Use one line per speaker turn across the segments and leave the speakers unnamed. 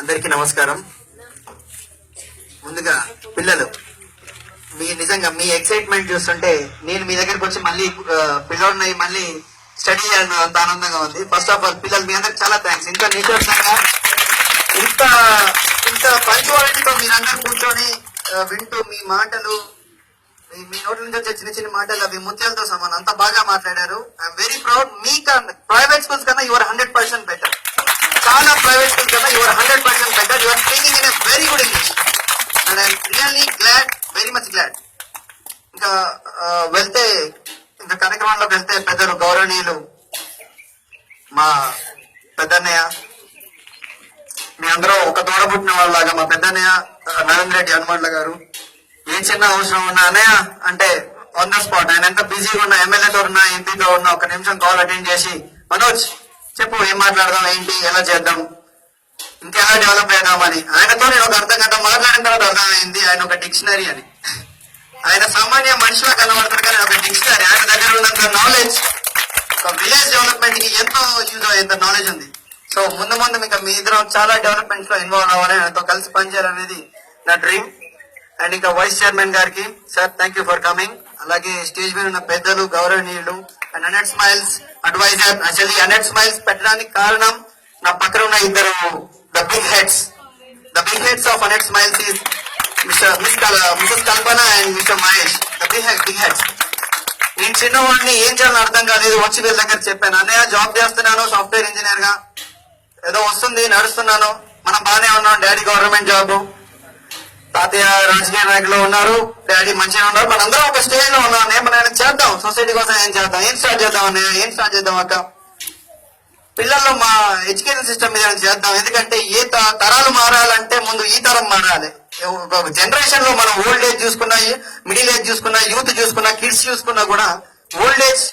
అందరికీ నమస్కారం. ముందుగా పిల్లలు నిజంగా మీ ఎక్సైట్మెంట్ చూస్తుంటే నేను మీ దగ్గరకు వచ్చి మళ్ళీ పిల్లల్ని మళ్ళీ స్టడీ చేయాలని అంత ఆనందంగా ఉంది. ఫస్ట్ ఆఫ్ ఆల్ పిల్లలు మీ అందరికి చాలా థ్యాంక్స్. ఇంత నిశ్శబ్దంగా ఇంత ఇంత పంచువాలిటీతో మీరందరూ కూర్చొని వింటూ మీ మాటలు మీ నోట్ల నుంచి వచ్చే చిన్న చిన్న మాటలు అవి ముత్యాలతో సమానం. అంత బాగా మాట్లాడారు. I'm very proud. Me private schools కన్నా యువర్ 100% బెటర్. చాలా ప్రైవేట్ స్కూల్స్ కన్నా your 100% better. Your speaking in a very good English and I'm really glad, very much glad. ఇంకా వెళ్తే ఇంకా కార్యక్రమంలోకి వెళ్తే పెద్దలు గౌరవనీయులు మా పెద్దన్నయ్య, మీ అందరూ ఒక తోడబుట్టిన వాళ్ళలాగా మా పెద్దన్నయ్య నరేంద్ర రెడ్డి హనుమండ్ల గారు ఏ చిన్న అవసరం ఉన్నా అన్నయ్య అంటే ఆన్ ద స్పాట్, ఆయన ఎంత బిజీగా ఉన్నా, ఎమ్మెల్యేతో ఉన్నా, ఎంపీతో ఉన్నా, ఒక నిమిషం కాల్ అటెండ్ చేసి మనోజ్ చెప్పు ఏం మాట్లాడదాం, ఏంటి, ఎలా చేద్దాం, ఇంకెలా డెవలప్ చేద్దామని. ఆయనతో నేను ఒక అర్ధ గంట మాట్లాడిన తర్వాత అర్థమైంది ఆయన ఒక డిక్షనరీ అని. ఆయన సామాన్య మనిషిలా కనబడతాడు కానీ ఒక డిక్షనరీ. ఆయన దగ్గర ఉన్నంత నాలెడ్జ్ ఒక విలేజ్ డెవలప్మెంట్ కి ఎంతో యూజ్ అయ్యేంత నాలెడ్జ్ ఉంది. సో ముందు ముందు మీకు మీ ఇద్దరం చాలా డెవలప్మెంట్ లో ఇన్వాల్వ్ అవ్వాలి, ఆయనతో కలిసి పనిచేయాలనేది నా డ్రీమ్. అండ్ ఇంకా వైస్ చైర్మన్ గారికి sir thank you for coming. అలాగే స్టేజ్ మీద ఉన్న పెద్దలు గౌరవనీయులు and 100 smiles adviser. Actually 100 smiles పెట్టడానికి కారణం నా పక్కన ఉన్న ఇద్దరు the big heads of 100 smiles is Mrs Kalpana and Mr Mahesh. The big heads. నేను చిన్నవాడిని ఏం చేయాలని అర్థం కాలేదు. వచ్చి వీళ్ళ దగ్గర చెప్పాను, అన్నయ్య జాబ్ చేస్తున్నాను సాఫ్ట్వేర్ ఇంజనీర్ గా, ఏదో వస్తుంది నడుస్తున్నాను, మనం బాగానే ఉన్నాం, డాడీ గవర్నమెంట్ జాబ్, తాతయ్య రాజకీయ నాయకులు ఉన్నారు, డాడీ మంచిగా ఉన్నారు, మనందరం ఒక స్టేజ్ లో ఉన్నాం. ఏమైనా చేద్దాం, సొసైటీ కోసం ఏం చేద్దాం, ఏం స్టార్ట్ చేద్దాం అన్నయ్య, ఏం స్టార్ట్ చేద్దాం అక్క, పిల్లల్లో మా ఎడ్యుకేషన్ సిస్టమ్ మీద చేద్దాం. ఎందుకంటే ఏ తరాలు మారాలంటే ముందు ఈ తరం మారాలి. జనరేషన్ లో మనం ఓల్డ్ ఏజ్ చూసుకున్నా, మిడిల్ ఏజ్ చూసుకున్నా, యూత్ చూసుకున్నా, కిడ్స్ చూసుకున్నా కూడా old age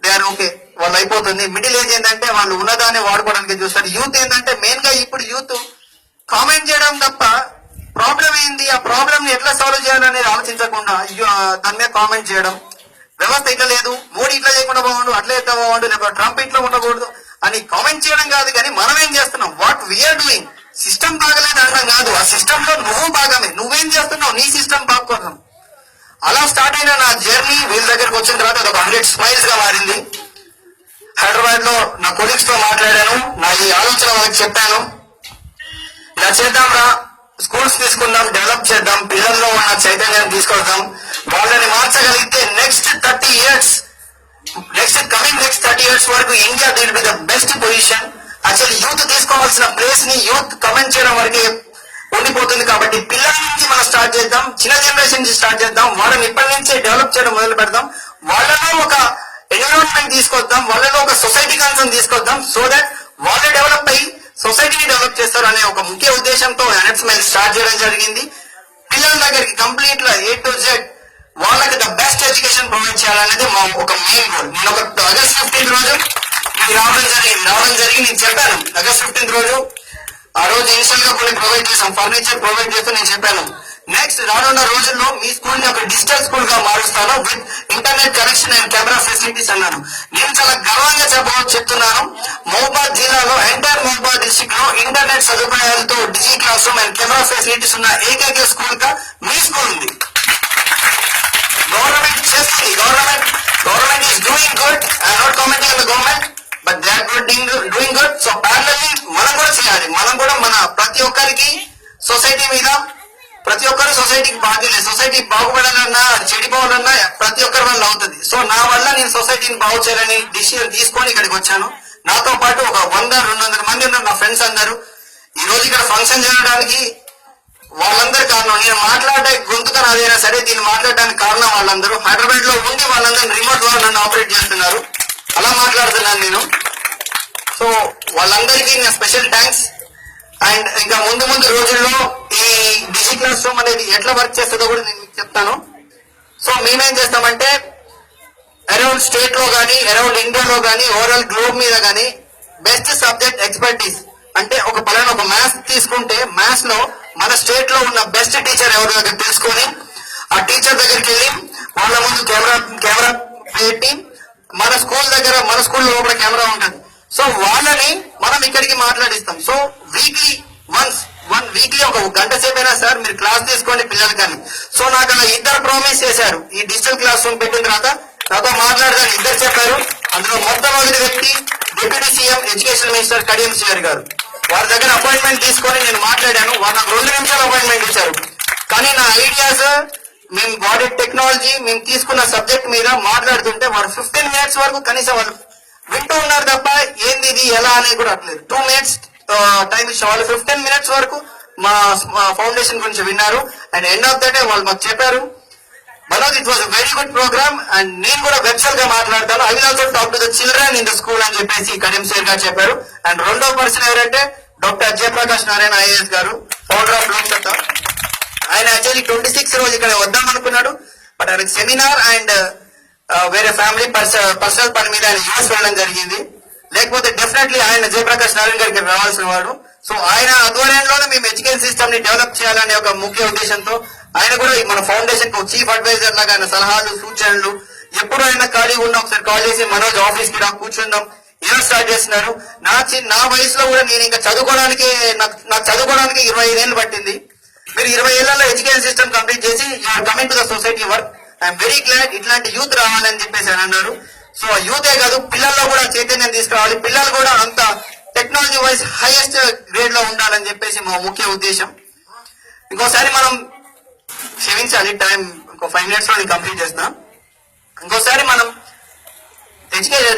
they are okay, వాళ్ళు అయిపోతుంది. మిడిల్ ఏజ్ ఏంటంటే వాళ్ళు ఉన్నదాన్ని వాడుకోవడానికి చూస్తారు. యూత్ ఏంటంటే మెయిన్ గా ఇప్పుడు యూత్ కామెంట్ చేయడం తప్ప ప్రాబ్లం ఏంది, ఆ ప్రాబ్లమ్ ని ఎట్లా సాల్వ్ చేయాలనేది ఆలోచించకుండా దాని మీద కామెంట్ చేయడం. వ్యవస్థ ఇట్లా లేదు, మోడీ ఇట్లా చేయకుండా బాగుండు, అట్లా ఎట్లా బాగుండు, లేకపోతే ట్రంప్ ఇట్లా ఉండకూడదు అని కామెంట్ చేయడం కాదు. కానీ మనం ఏం చేస్తున్నాం, వాట్ వీఆర్ డూయింగ్. సిస్టమ్ బాగలేదు అనడం కాదు, ఆ సిస్టమ్ లో నువ్వు భాగమే. నువ్వేం చేస్తున్నావు నీ సిస్టమ్ బాగుకోసం. అలా స్టార్ట్ అయిన నా జర్నీ వీళ్ళ దగ్గరకు వచ్చిన తర్వాత ఒక 100 స్మైల్స్ గా మారింది. హైదరాబాద్ లో నా కొలీగ్స్ తో మాట్లాడాను, నా ఈ ఆలోచన వాళ్ళకి చెప్పాను, ఇలా చేద్దాం రా, స్కూల్స్ తీసుకుందాం, డెవలప్ చేద్దాం, పిల్లల్లో ఉన్న చైతన్యాన్ని తీసుకొద్దాం, వాళ్ళని మార్చగలిగితే నెక్స్ట్ 30 years వరకు India will be the best position. Actually youth తీసుకోవాల్సిన ప్లేస్ ని యూత్ కమెంట్ చేయడం వరకే ఉండిపోతుంది. కాబట్టి పిల్లల నుంచి మనం స్టార్ట్ చేద్దాం, చిన్న జనరేషన్ నుంచి స్టార్ట్ చేద్దాం, వాళ్ళని ఇప్పటి నుంచే డెవలప్ చేయడం మొదలు పెడదాం, వాళ్ళలో ఒక ఎన్విరాన్మెంట్ తీసుకొద్దాం, వాళ్ళలో ఒక సొసైటీ కన్సర్న్ తీసుకొద్దాం. సో దట్ వాళ్ళే డెవలప్ అయ్యి సొసైటీని డెవలప్ చేస్తారు అనే ఒక ముఖ్య ఉద్దేశంతో 100 స్మైల్స్ స్టార్ట్ చేయడం జరిగింది. పిల్లల దగ్గరికి కంప్లీట్ గా A to Z వాళ్ళకి ద బెస్ట్ ఎడ్యుకేషన్ ప్రొవైడ్ చేయాలనేది మా ఒక మెయిన్ గోల్. నేను ఒక ఆగస్ట్ 15 రోజు రావడం జరిగింది. నేను చెప్పాను ఆగస్ట్ 15 రోజు, ఆ రోజు ఇనిషియల్ గా కొన్ని ప్రొవైడ్ చేసాం, ఫర్నిచర్ ప్రొవైడ్ చేస్తూ నేను చెప్పాను నెక్స్ట్ రానున్న రోజుల్లో మీ స్కూల్ ని ఒక డిజిటల్ స్కూల్ గా మారుస్తాను with internet connection and camera facilities అన్నాను. నేను చాలా గర్వంగా చెప్తున్నాను, మహబూబాద్ జిల్లాలో ఎంటైర్ మహబూబాద్ డిస్ట్రిక్ట్ లో ఇంటర్నెట్ సదుపాయాలతో digi classroom and camera facilities ఉన్న ఏకైక స్కూల్ గా మీ స్కూల్ ఉంది. గవర్నమెంట్ చేస్తుంది, government is doing good. I'm not commenting on the government but they are doing good. So parallelly మనం కూడా చేయాలి. మనం కూడా మన ప్రతి ఒక్కరికి సొసైటీ మీద, ప్రతి ఒక్కరు సొసైటీకి బాధ్యత. సొసైటీ బాగుపడాలన్నా చెడిపోవాలన్నా ప్రతి ఒక్కరి వల్ల అవుతుంది. సో నా వల్ల నేను సొసైటీని బాగు చేయాలని డిసిజన్ తీసుకొని ఇక్కడికి వచ్చాను. నాతో పాటు ఒక 100-200 మంది ఉన్నారు నా ఫ్రెండ్స్ అందరూ. ఈ రోజు ఇక్కడ ఫంక్షన్ చేయడానికి వాళ్ళందరూ కారణం. నేను మాట్లాడే గొంతుగా నాదైనా సరే దీన్ని మాట్లాడడానికి కారణం వాళ్ళందరూ. హైదరాబాద్ లో ఉండి వాళ్ళందరూ రిమోట్ ద్వారా నన్ను ఆపరేట్ చేస్తున్నారు, అలా మాట్లాడుతున్నాను నేను. సో వాళ్ళందరికీ నా స్పెషల్ థ్యాంక్స్. అండ్ ఇంకా ముందు రోజుల్లో ఈ డిజి క్లాస్ రూమ్ అనేది ఎట్లా వర్క్ చేస్తుందో కూడా నేను మీకు చెప్తాను. సో మేమేం చేస్తామంటే అరౌండ్ స్టేట్ లో కానీ, అరౌండ్ ఇండియాలో కానీ, ఓవరాల్ గ్లోబ్ మీద కానీ బెస్ట్ సబ్జెక్ట్ ఎక్స్పర్టీస్ అంటే ఒక మ్యాథ్స్ తీసుకుంటే మ్యాథ్స్ లో మన స్టేట్ లో ఉన్న బెస్ట్ టీచర్ ఎవరు దగ్గర తెలుసుకొని ఆ టీచర్ దగ్గరికి వెళ్ళి వాళ్ళ ముందు కెమెరా పెట్టి మన స్కూల్లో లోపల కెమెరా ఉంటుంది. సో వాళ్ళని మనం ఇక్కడికి మాట్లాడిస్తాం. సో వీక్లీ వన్ వీక్లీ ఒక గంట సేపు అయినా సార్ మీరు క్లాస్ తీసుకోండి పిల్లలు కానీ. సో నాకు అలా ఇద్దరు ప్రామిస్ చేశారు. ఈ డిజిటల్ క్లాస్ రూమ్ పెట్టిన తర్వాత నాతో మాట్లాడదాన్ని ఇద్దరు చెప్పారు. అందులో మొట్టమొదటి వ్యక్తి deputy CM education minister Kadiyam Srihari గారు. వారి దగ్గర అపాయింట్మెంట్ తీసుకొని నేను మాట్లాడాను. వారు నాకు 2 నిమిషాలు అపాయింట్మెంట్ ఇచ్చారు. కానీ నా ఐడియాస్, మేము వాడే టెక్నాలజీ, మేము తీసుకున్న సబ్జెక్ట్ మీద మాట్లాడుతుంటే వారు 15 మినిట్స్ వరకు కనీసం వాళ్ళు వింటూ ఉన్నారు తప్ప ఏంది ఇది ఎలా అనేది కూడా అట్లేదు. 2 మినిట్స్ టైం ఇచ్చిన వాళ్ళు 15 మినిట్స్ వరకు మా ఫౌండేషన్ గురించి విన్నారు. And end of the day వాళ్ళు మాకు చెప్పారు, Manoj it was very good programme and నేను కూడా వెబ్సైట్ గా మాట్లాడతాను. I will also talk to the children in the school అని చెప్పేసి కడియం శ్రీహరి గారు చెప్పారు. అండ్ రెండో పర్సన్ ఎవరంటే డాక్టర్ జయప్రకాష్ నారాయణ ఐఏఎస్ గారు, ఫౌండర్ ఆఫ్ లోక్సత్తా. ఆయన యాక్చువల్లీ 26 రోజు ఇక్కడ వద్దాం అనుకున్నాడు. బట్ ఆయన సెమినార్ అండ్ వేరే ఫ్యామిలీ పర్సనల్ పని మీద ఆయన యూఎస్ వెళ్ళడం జరిగింది. లేకపోతే డెఫినెట్లీ ఆయన జయప్రకాష్ నారాయణ గారికి రావాల్సిన వాడు. సో ఆయన ఆధ్వర్యంలోనే మేము ఎడ్యుకేషన్ సిస్టమ్ ని డెవలప్ చేయాలనే ఒక ముఖ్య ఉద్దేశంతో ఆయన కూడా మన ఫౌండేషన్ కు చీఫ్ అడ్వైజర్ లాగా ఆయన సలహాలు సూచనలు ఎప్పుడు ఆయన ఖాళీ ఉన్నా ఒకసారి కాల్ చేసి మనోజ్ ఆఫీస్ కి రా కూర్చుందాం ఏదో స్టార్ట్ చేస్తున్నారు. నా వయసులో కూడా నేను ఇంకా చదువుకోవడానికి నాకు చదువుకోవడానికి 25 ఏళ్ళు పట్టింది. మీరు 20 ఏళ్లలో ఎడ్యుకేషన్ సిస్టమ్ కంప్లీట్ చేసి you are coming to the society work. I'm very glad ఇట్లాంటి యూత్ రావాలని చెప్పేసి అని అన్నారు. సో యూతే కాదు పిల్లల్లో కూడా చైతన్యం తీసుకురావాలి, పిల్లలు కూడా అంత టెక్నాలజీ వైజ్ హైయెస్ట్ గ్రేడ్ లో ఉండాలని చెప్పేసి మా ముఖ్య ఉద్దేశం. ఇంకోసారి మనం క్షమించాలి, టైం ఇంకో 5 మినిట్స్ లో నేను కంప్లీట్ చేస్తాం. ఇంకోసారి మనం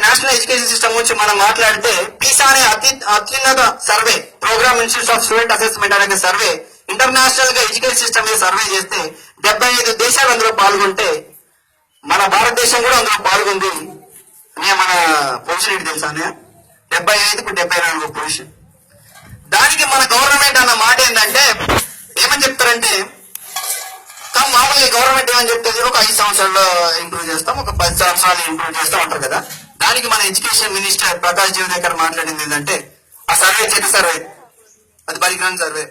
నేషనల్ ఎడ్యుకేషన్ సిస్టమ్ గురించి మనం మాట్లాడితే పీసా అనే అత్యున్నత survey, programme institute of student assessment అనే సర్వే ఇంటర్నేషనల్ గా ఎడ్యుకేషన్ సిస్టమ్ మీద సర్వే చేస్తే 75 దేశాలు అందులో పాల్గొంటే మన భారతదేశం కూడా అందులో పాల్గొంది. మన పొజిషన్ ఏంటి తెలుసా? 75కు 74 పొజిషన్. దానికి మన గవర్నమెంట్ అన్న మాట ఏంటంటే ఏమని చెప్తారంటే, మామూలుగా గవర్నమెంట్ ఏమని చెప్తుంది, ఒక 5 సంవత్సరాల్లో ఇంప్రూవ్ చేస్తాం, ఒక 10 సంవత్సరాలు ఇంప్రూవ్ చేస్తాం అంటారు కదా. దానికి మన ఎడ్యుకేషన్ మినిస్టర్ ప్రకాష్ జవదేకర్ మాట్లాడింది ఏంటంటే, ఆ సర్వే చెట్టు సర్వే, అది పరిగ్రహం survey,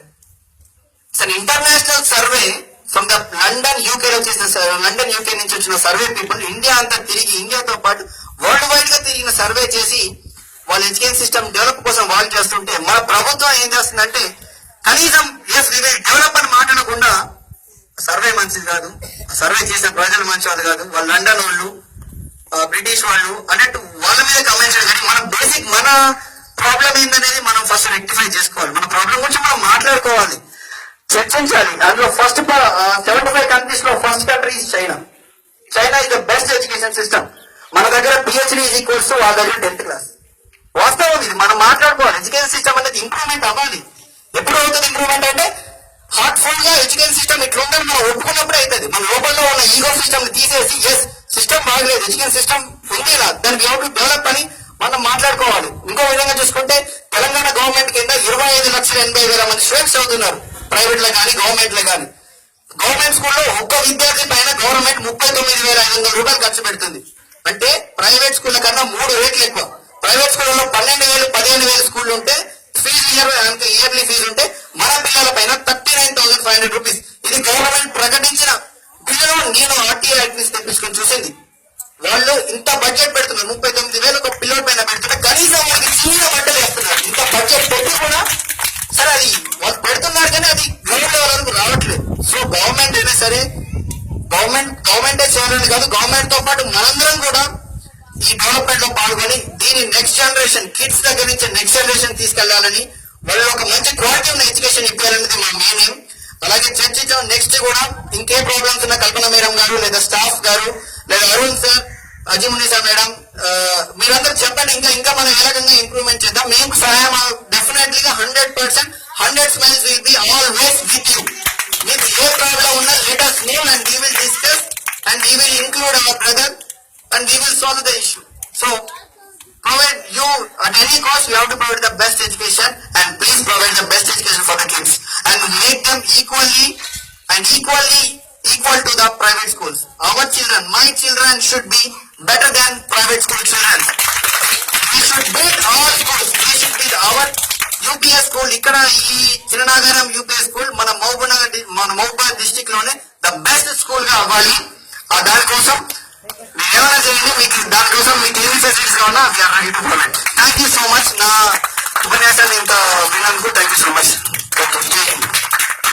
international survey from the London UK నుంచి వచ్చిన సర్వే పీపుల్ ఇండియా అంతా తిరిగి, ఇండియాతో పాటు వరల్డ్ వైడ్ గా తిరిగిన సర్వే చేసి వాళ్ళ ఎడ్యుకేషన్ సిస్టమ్ డెవలప్ కోసం వాళ్ళు చేస్తుంటే మన ప్రభుత్వం ఏం చేస్తుందంటే కనీసం డెవలప్ అని మాట్లాడకుండా సర్వే మంచిది కాదు, సర్వే చేసిన ప్రజలు మంచి వాళ్ళు కాదు, వాళ్ళు లండన్ వాళ్ళు, బ్రిటిష్ వాళ్ళు అన్నట్టు వాళ్ళ మీద కమెంట్స్. మన బేసిక్ మన ప్రాబ్లం ఏందనేది మనం ఫస్ట్ రెక్టిఫై చేసుకోవాలి. మన ప్రాబ్లం గురించి మనం మాట్లాడుకోవాలి, చర్చించాలి. అందులో ఫస్ట్ 75 కంట్రీస్ లో first country China. China is the best education system. మన దగ్గర పిహెచ్డి ఈజ్ ఈక్వల్స్ టు వాళ్ళ దగ్గర 10th క్లాస్. వాస్తవం ఇది, మనం మాట్లాడుకోవాలి. ఎడ్యుకేషన్ సిస్టమ్ అనేది ఇంప్రూవ్మెంట్ అవ్వాలి. ఎప్పుడు అవుతుంది ఇంప్రూవ్మెంట్ అంటే హార్ట్ఫుల్ గా ఎడ్యుకేషన్ సిస్టమ్ ఇట్లా ఉందని మనం ఒప్పుకున్నప్పుడే అవుతుంది. మన లోపల ఉన్న ఈగో సిస్టమ్ తీసేసి ఎస్ సిస్టమ్ బాగలేదు, ఎడ్యుకేషన్ సిస్టమ్ ఉంది దానికి హౌ టు డెవలప్ అని మనం మాట్లాడుకోవాలి. ఇంకో విధంగా చూసుకుంటే తెలంగాణ గవర్నమెంట్ కింద 25,80,000 మంది స్టూడెంట్స్ చదువుతున్నారు, ప్రైవేట్ లో కానీ గవర్నమెంట్ లో కానీ. గవర్నమెంట్ స్కూల్లో ఒక్క విద్యార్థి పైన గవర్నమెంట్ 39,500 రూపాయలు ఖర్చు పెడుతుంది. అంటే ప్రైవేట్ స్కూళ్ళ కన్నా 3 రేట్లు ఎక్కువ. ప్రైవేట్ స్కూళ్ళలో 12,000, 15,000 స్కూళ్ళు ఉంటే ఫీజు ఇయర్లీ ఫీజు ఉంటే మన పిల్లల పైన 39,500 రూపీస్. ఇది గవర్నమెంట్ ప్రకటించిన బిల్లులో నేను ఆర్టీఐ యాక్ట్ ని తెప్పించుకొని చూసింది. వాళ్ళు ఇంత బడ్జెట్ పెడుతున్నారు, 39,000 ఒక పిల్లల పైన పెడుతుంటే కనీసం వాళ్ళకి చిన్న బట్టలు వేస్తున్నారు. ఇంత బడ్జెట్ పెట్టి కూడా సరే అది వాళ్ళు పెడుతున్నారు కానీ అది గ్రౌండ్ లెవెల్ వరకు రావట్లేదు. సో గవర్నమెంట్ అయినా సరే గవర్నమెంటే చేయాలని కాదు, గవర్నమెంట్ తో పాటు మనందరం కూడా ఈ డెవలప్మెంట్ లో పాల్గొని దీని నెక్స్ట్ జనరేషన్ కిడ్స్ దగ్గర నుంచి నెక్స్ట్ జనరేషన్ తీసుకెళ్లాలని, వాళ్ళు ఒక మంచి క్వాలిటీ ఉన్న ఎడ్యుకేషన్ ఇవ్వాలనేది మా మెయిన్ ఎయిమ్. అలాగే చర్చించాం. నెక్స్ట్ కూడా ఇంకే ప్రాబ్లమ్స్ ఉన్న కల్పన మేడం గారు లేదా స్టాఫ్ గారు లేదా అరుణ్ సార్, అజిమునిసా మేడం, మీరందరూ చెప్పండి ఇంకా మనం ఏ రకంగా ఇంప్రూవ్మెంట్ చేద్దాం. మేము సహాయం డెఫినెట్లీగా 100%, 100 smiles will be always with you. మీకు ఏ ప్రాబ్లం ఉన్నా let us know and we will discuss and we will include our brother and we will solve the issue. So provide you at any cost, you have to provide the best education and please provide the best education for the kids and make them equal to the private schools. Our children, my children should be better than private school children. We should build our schools. We should build our UPS school. ఇక్కడ ఈ చిన్ననాగారం UPS school మన Mahabubabad district లోనే the best school గా అవ్వాలి. దానికోసం ఏమైనా చేయండి. మీకు దానికోసం మీకు ఏమి ఫెసిలిటీస్ కావాలా we are ready to provide. Thank you so much. నా ఉపన్యాసాన్ని ఇంత విన్నందుకు థ్యాంక్ యూ సో మచ్.